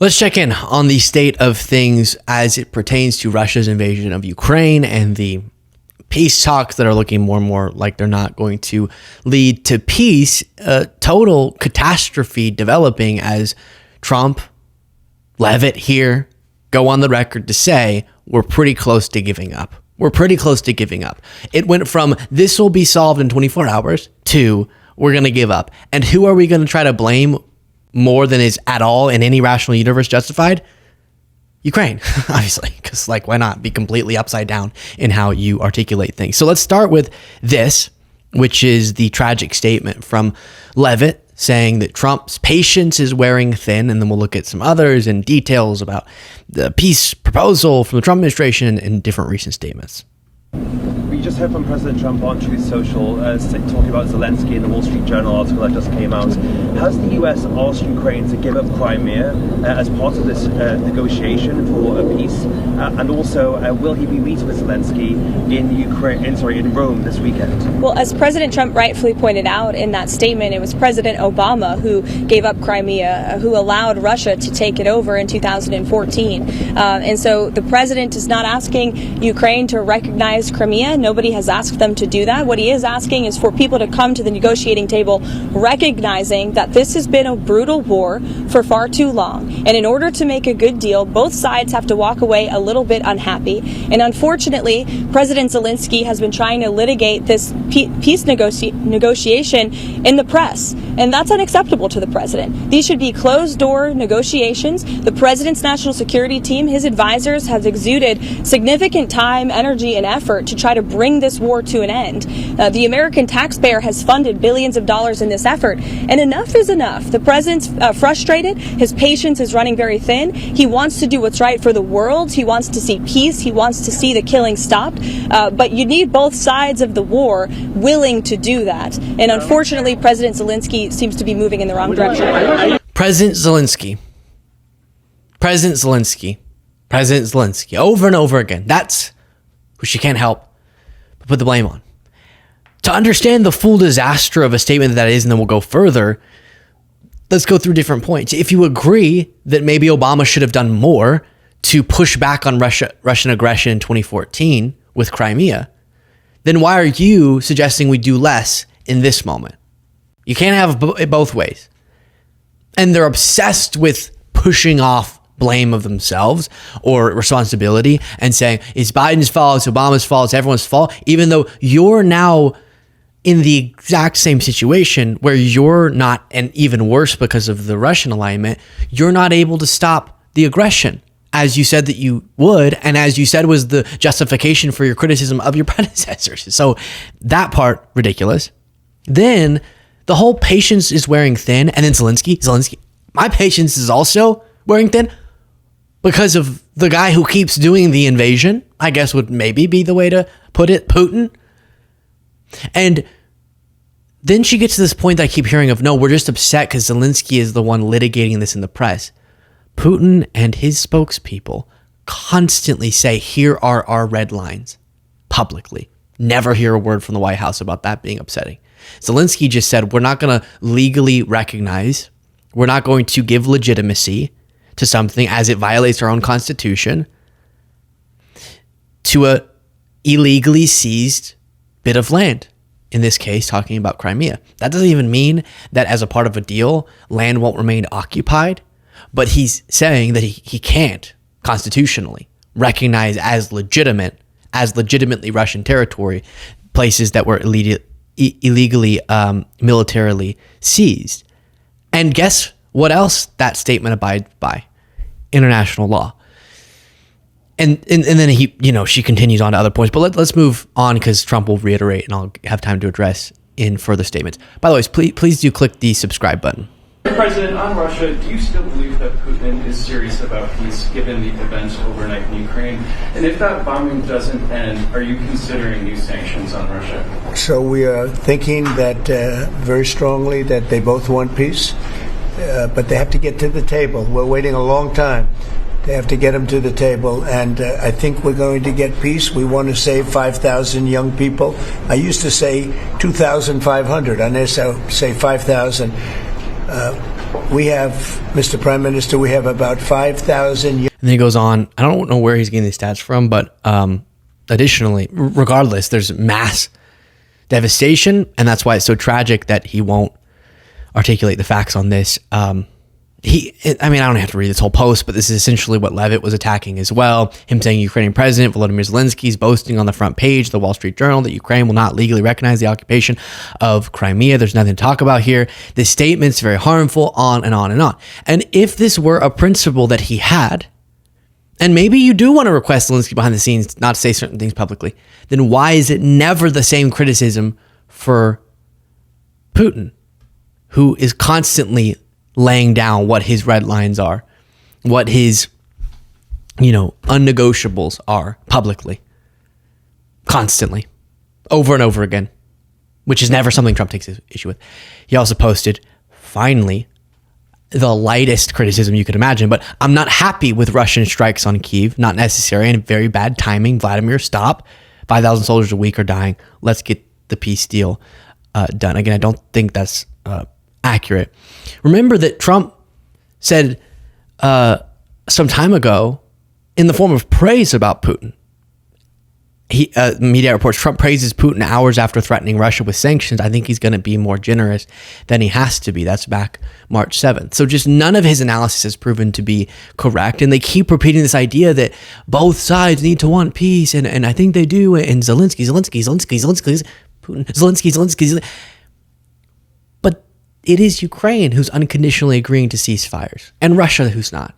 Let's check in on the state of things as it pertains to Russia's invasion of Ukraine and the peace talks that are looking more and more like they're not going to lead to peace. A total catastrophe developing as Trump, Leavitt here go on the record to say we're pretty close to giving up. We're pretty close to giving up. It went from this will be solved in 24 hours to we're going to give up. And who are we going to try to blame more than is at all in any rational universe justified? Ukraine, obviously, because why not be completely upside down in how you articulate things? So let's start with this, which is the tragic statement from Leavitt saying that Trump's patience is wearing thin, and then we'll look at some others and details about the peace proposal from the Trump administration and different recent statements. We just heard from President Trump on Truth Social talking about Zelensky in the Wall Street Journal article that just came out. Has the U.S. asked Ukraine to give up Crimea as part of this negotiation for a peace? And also, will he be meeting with Zelensky in Rome this weekend? Well, as President Trump rightfully pointed out in that statement, it was President Obama who gave up Crimea, who allowed Russia to take it over in 2014. And so the president is not asking Ukraine to recognize Crimea. Nobody has asked them to do that. What he is asking is for people to come to the negotiating table recognizing that this has been a brutal war for far too long. And in order to make a good deal, both sides have to walk away a little bit unhappy. And unfortunately, President Zelensky has been trying to litigate this peace negotiation in the press. And that's unacceptable to the president. These should be closed-door negotiations. The president's national security team, his advisors, have exuded significant time, energy, and effort to try to bring this war to an end. The American taxpayer has funded billions of dollars in this effort, and enough is enough. The president's frustrated. His patience is running very thin. He wants to do what's right for the world. He wants to see peace. He wants to see the killing stopped. But you need both sides of the war willing to do that. And unfortunately, President Zelensky seems to be moving in the wrong direction. President Zelensky, over and over again. That's who she can't help but put the blame on. To understand the full disaster of a statement that is, and then we'll go further, let's go through different points. If you agree that maybe Obama should have done more to push back on Russian aggression in 2014 with Crimea, then why are you suggesting we do less in this moment? You can't have it both ways. And they're obsessed with pushing off blame of themselves or responsibility and saying it's Biden's fault, it's Obama's fault, it's everyone's fault, even though you're now in the exact same situation where you're not, and even worse because of the Russian alignment, you're not able to stop the aggression as you said that you would, and as you said was the justification for your criticism of your predecessors. So that part, ridiculous. Then the whole patience is wearing thin, and then Zelensky, my patience is also wearing thin because of the guy who keeps doing the invasion, I guess would maybe be the way to put it, Putin. And then she gets to this point that I keep hearing of, no, we're just upset because Zelensky is the one litigating this in the press. Putin and his spokespeople constantly say, here are our red lines, publicly. Never hear a word from the White House about that being upsetting. Zelensky just said, we're not going to legally recognize, we're not going to give legitimacy to something as it violates our own constitution to a illegally seized bit of land. In this case, talking about Crimea. That doesn't even mean that as a part of a deal, land won't remain occupied, but he's saying that he can't constitutionally recognize as legitimately Russian territory, places that were illegally militarily seized. And guess what else that statement abides by? International law. And then she continues on to other points. But let's move on because Trump will reiterate and I'll have time to address in further statements. By the way, please do click the subscribe button. President, on Russia, do you still believe that Putin is serious about peace given the events overnight in Ukraine? And if that bombing doesn't end, are you considering new sanctions on Russia? So we are thinking that very strongly that they both want peace, but they have to get to the table. We're waiting a long time. They have to get them to the table, and I think we're going to get peace. We want to save 5,000 young people. I used to say 2,500. I now say 5,000. We have, Mr. Prime Minister, we have about 5,000. And then he goes on, I don't know where he's getting these stats from, but additionally, regardless, there's mass devastation, and that's why it's so tragic that he won't articulate the facts on this. I don't have to read this whole post, but this is essentially what Leavitt was attacking as well. Him saying Ukrainian President Volodymyr Zelensky is boasting on the front page of the Wall Street Journal that Ukraine will not legally recognize the occupation of Crimea. There's nothing to talk about here. This statement's very harmful, on and on and on. And if this were a principle that he had, and maybe you do want to request Zelensky behind the scenes not to say certain things publicly, then why is it never the same criticism for Putin, who is constantly laying down what his red lines are, what his, unnegotiables are publicly, constantly, over and over again, which is never something Trump takes issue with. He also posted, finally, the lightest criticism you could imagine, but I'm not happy with Russian strikes on Kyiv, not necessary and very bad timing. Vladimir, stop. 5,000 soldiers a week are dying. Let's get the peace deal done. Again, I don't think that's accurate. Remember that Trump said some time ago, in the form of praise about Putin, media reports Trump praises Putin hours after threatening Russia with sanctions. I think he's going to be more generous than he has to be. That's back March 7th. So just none of his analysis has proven to be correct. And they keep repeating this idea that both sides need to want peace. And I think they do. And Zelensky, Putin, Zelensky. But it is Ukraine who's unconditionally agreeing to ceasefires, and Russia who's not.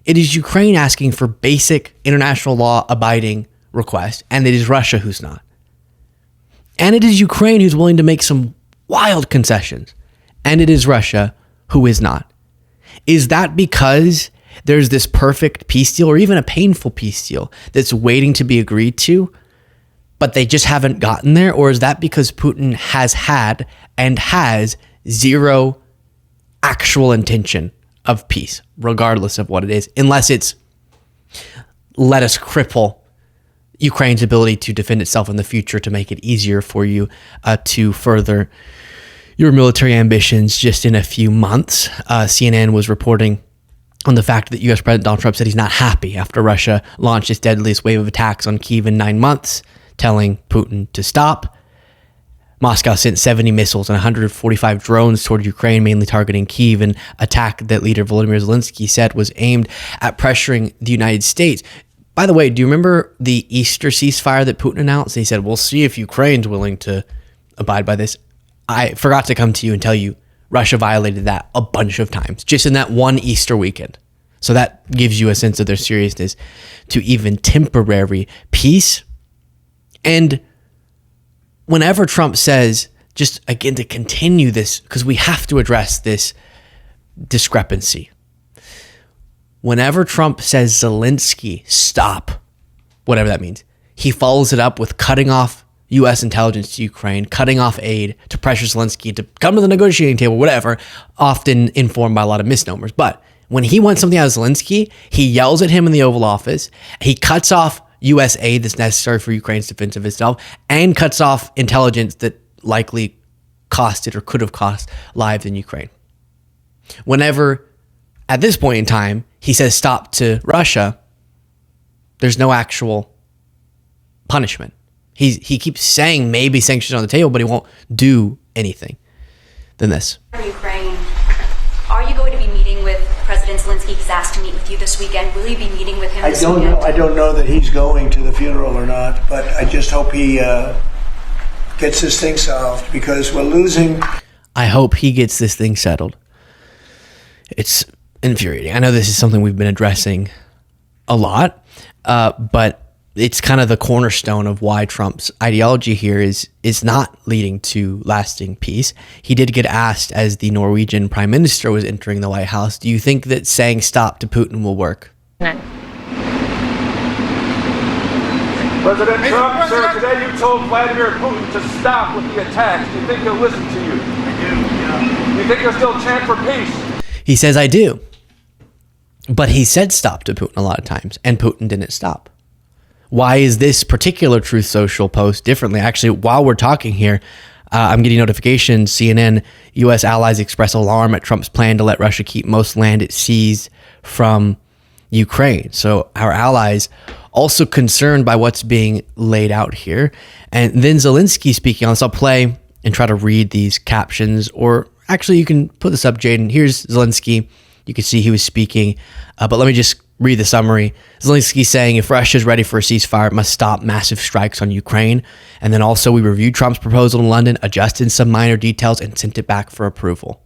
It is Ukraine asking for basic international law abiding request, and it is Russia who's not. And it is Ukraine who's willing to make some wild concessions, and it is Russia who is not. Is that because there's this perfect peace deal, or even a painful peace deal, that's waiting to be agreed to, but they just haven't gotten there? Or is that because Putin has had and has zero actual intention of peace, regardless of what it is, unless it's let us cripple Ukraine's ability to defend itself in the future to make it easier for you to further your military ambitions just in a few months. CNN was reporting on the fact that U.S. President Donald Trump said he's not happy after Russia launched its deadliest wave of attacks on Kyiv in 9 months, telling Putin to stop. Moscow sent 70 missiles and 145 drones toward Ukraine, mainly targeting Kyiv, an attack that leader Volodymyr Zelensky said was aimed at pressuring the United States. By the way, do you remember the Easter ceasefire that Putin announced? He said, we'll see if Ukraine's willing to abide by this. I forgot to come to you and tell you Russia violated that a bunch of times, just in that one Easter weekend. So that gives you a sense of their seriousness to even temporary peace. And whenever Trump says, just again to continue this, because we have to address this discrepancy. Whenever Trump says Zelensky, stop, whatever that means, he follows it up with cutting off U.S. intelligence to Ukraine, cutting off aid to pressure Zelensky to come to the negotiating table, whatever, often informed by a lot of misnomers. But when he wants something out of Zelensky, he yells at him in the Oval Office, he cuts off U.S. aid that's necessary for Ukraine's defense of itself, and cuts off intelligence that likely costed or could have cost lives in Ukraine. Whenever, at this point in time, he says stop to Russia, there's no actual punishment. He keeps saying maybe sanctions on the table, but he won't do anything than this. Ukraine, are you going to be meeting with President Zelensky? He's asked to meet with you this weekend. Will you be meeting with him this weekend? I don't know that he's going to the funeral or not, but I just hope he gets this thing solved, because we're losing. I hope he gets this thing settled. It's infuriating. I know this is something we've been addressing a lot, but it's kind of the cornerstone of why Trump's ideology here is not leading to lasting peace. He did get asked, as the Norwegian prime minister was entering the White House, do you think that saying stop to Putin will work? None. President Trump, sir, today you told Vladimir Putin to stop with the attacks. Do you think he'll listen to you? I do, yeah. Do you think he'll still chant for peace? He says, I do. But he said stop to Putin a lot of times, and Putin didn't stop. Why is this particular Truth Social post differently? Actually, while we're talking here, I'm getting notifications. CNN, U.S. allies express alarm at Trump's plan to let Russia keep most land it seized from Ukraine. So our allies also concerned by what's being laid out here. And then Zelensky speaking on this. I'll play and try to read these captions, or actually you can put this up, Jaden. Here's Zelensky. You can see he was speaking, but let me just read the summary. Zelensky saying, if Russia is ready for a ceasefire, it must stop massive strikes on Ukraine. And then also we reviewed Trump's proposal in London, adjusted some minor details, and sent it back for approval.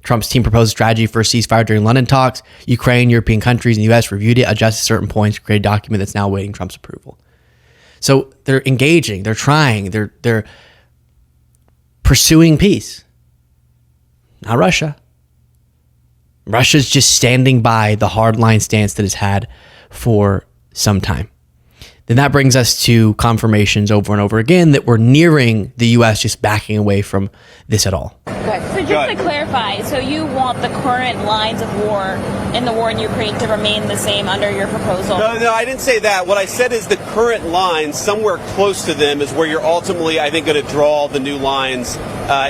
Trump's team proposed a strategy for a ceasefire during London talks. Ukraine, European countries, and the U.S. reviewed it, adjusted certain points, created a document that's now awaiting Trump's approval. So they're engaging, they're trying, they're pursuing peace. Not Russia. Russia's just standing by the hardline stance that it's had for some time. Then that brings us to confirmations over and over again that we're nearing the U.S. just backing away from this at all. So just to clarify, so you want the current lines of war in the war in Ukraine to remain the same under your proposal? No, I didn't say that. What I said is the current lines, somewhere close to them, is where you're ultimately, I think, going to draw the new lines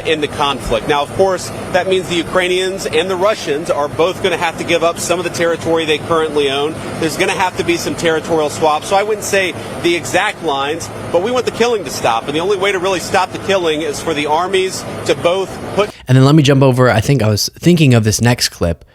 in the conflict. Now, of course, that means the Ukrainians and the Russians are both going to have to give up some of the territory they currently own. There's going to have to be some territorial swaps. So I wouldn't say the exact lines, but we want the killing to stop. And the only way to really stop the killing is for the armies to both put... And then let me jump over. I think I was thinking of this next clip,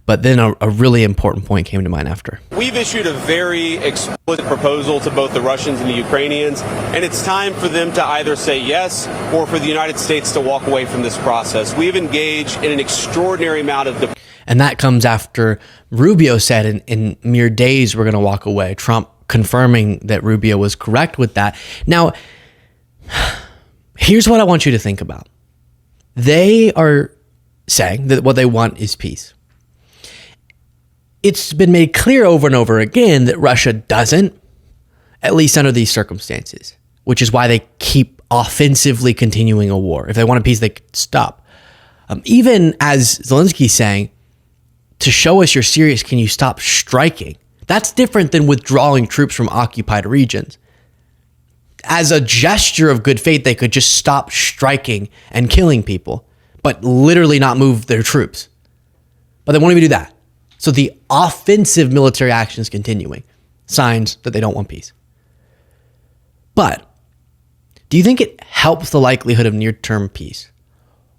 but then a really important point came to mind after. We've issued a very explicit proposal to both the Russians and the Ukrainians, and it's time for them to either say yes or for the United States to walk away from this process. We've engaged in an extraordinary amount of... And that comes after Rubio said in mere days we're going to walk away. Trump confirming that Rubio was correct with that. Now, here's what I want you to think about. They are saying that what they want is peace. It's been made clear over and over again that Russia doesn't, at least under these circumstances, which is why they keep offensively continuing a war. If they wanted peace, they could stop. Even as Zelensky's saying, to show us you're serious, can you stop striking? That's different than withdrawing troops from occupied regions. As a gesture of good faith, they could just stop striking and killing people, but literally not move their troops. But they won't even do that. So the offensive military action is continuing. Signs that they don't want peace. But do you think it helps the likelihood of near-term peace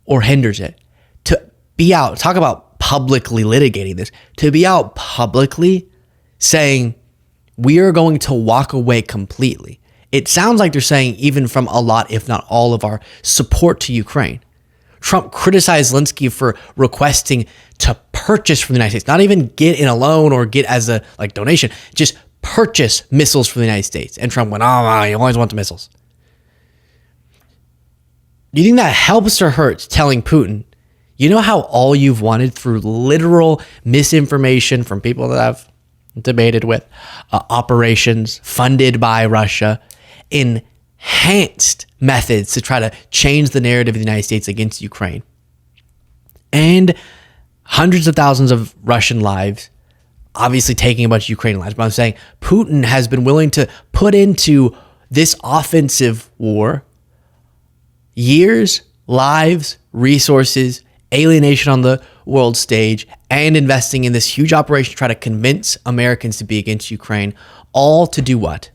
or hinders it to be out, talk about publicly litigating this, to be out publicly saying we are going to walk away completely? It sounds like they're saying even from a lot, if not all, of our support to Ukraine. Trump criticized Zelensky for requesting to purchase from the United States, not even get in a loan or get as a donation, just purchase missiles from the United States. And Trump went, oh, you always want the missiles. Do you think that helps or hurts telling Putin, you know how all you've wanted through literal misinformation from people that I've debated with, operations funded by Russia, enhanced methods to try to change the narrative of the United States against Ukraine, and hundreds of thousands of Russian lives, obviously taking a bunch of Ukrainian lives. But I'm saying Putin has been willing to put into this offensive war years, lives, resources, alienation on the world stage, and investing in this huge operation to try to convince Americans to be against Ukraine, all to do what?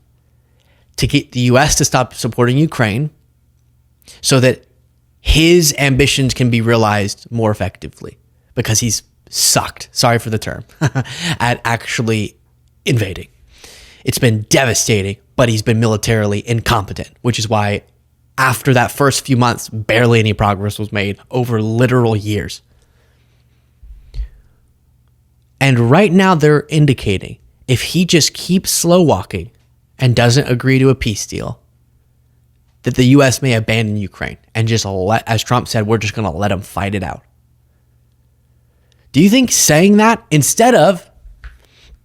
To get the U.S. to stop supporting Ukraine so that his ambitions can be realized more effectively, because he's sucked, sorry for the term, at actually invading. It's been devastating, but he's been militarily incompetent, which is why after that first few months, barely any progress was made over literal years. And right now they're indicating if he just keeps slow walking and doesn't agree to a peace deal, that the U.S. may abandon Ukraine and just let, as Trump said, we're just going to let him fight it out. Do you think saying that, instead of,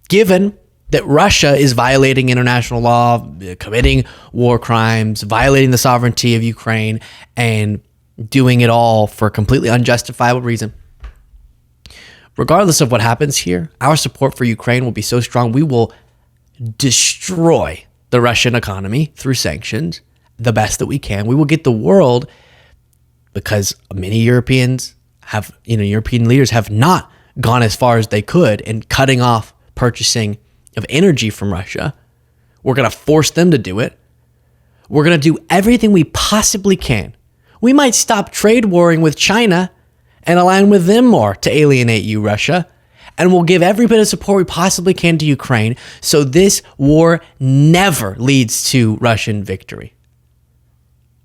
given that Russia is violating international law, committing war crimes, violating the sovereignty of Ukraine, and doing it all for a completely unjustifiable reason, regardless of what happens here, our support for Ukraine will be so strong, we will destroy the Russian economy through sanctions, the best that we can. We will get the world, because many Europeans have, European leaders have not gone as far as they could in cutting off purchasing of energy from Russia. We're going to force them to do it. We're going to do everything we possibly can. We might stop trade warring with China and align with them more to alienate you, Russia. And we'll give every bit of support we possibly can to Ukraine so this war never leads to Russian victory.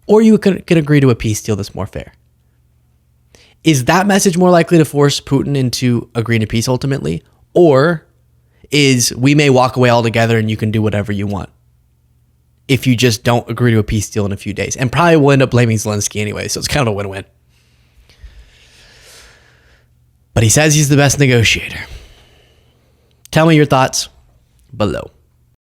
Or you can agree to a peace deal that's more fair. Is that message more likely to force Putin into agreeing to peace ultimately? Or is we may walk away altogether and you can do whatever you want if you just don't agree to a peace deal in a few days? And probably will end up blaming Zelensky anyway, so it's kind of a win-win. But he says he's the best negotiator. Tell me your thoughts below.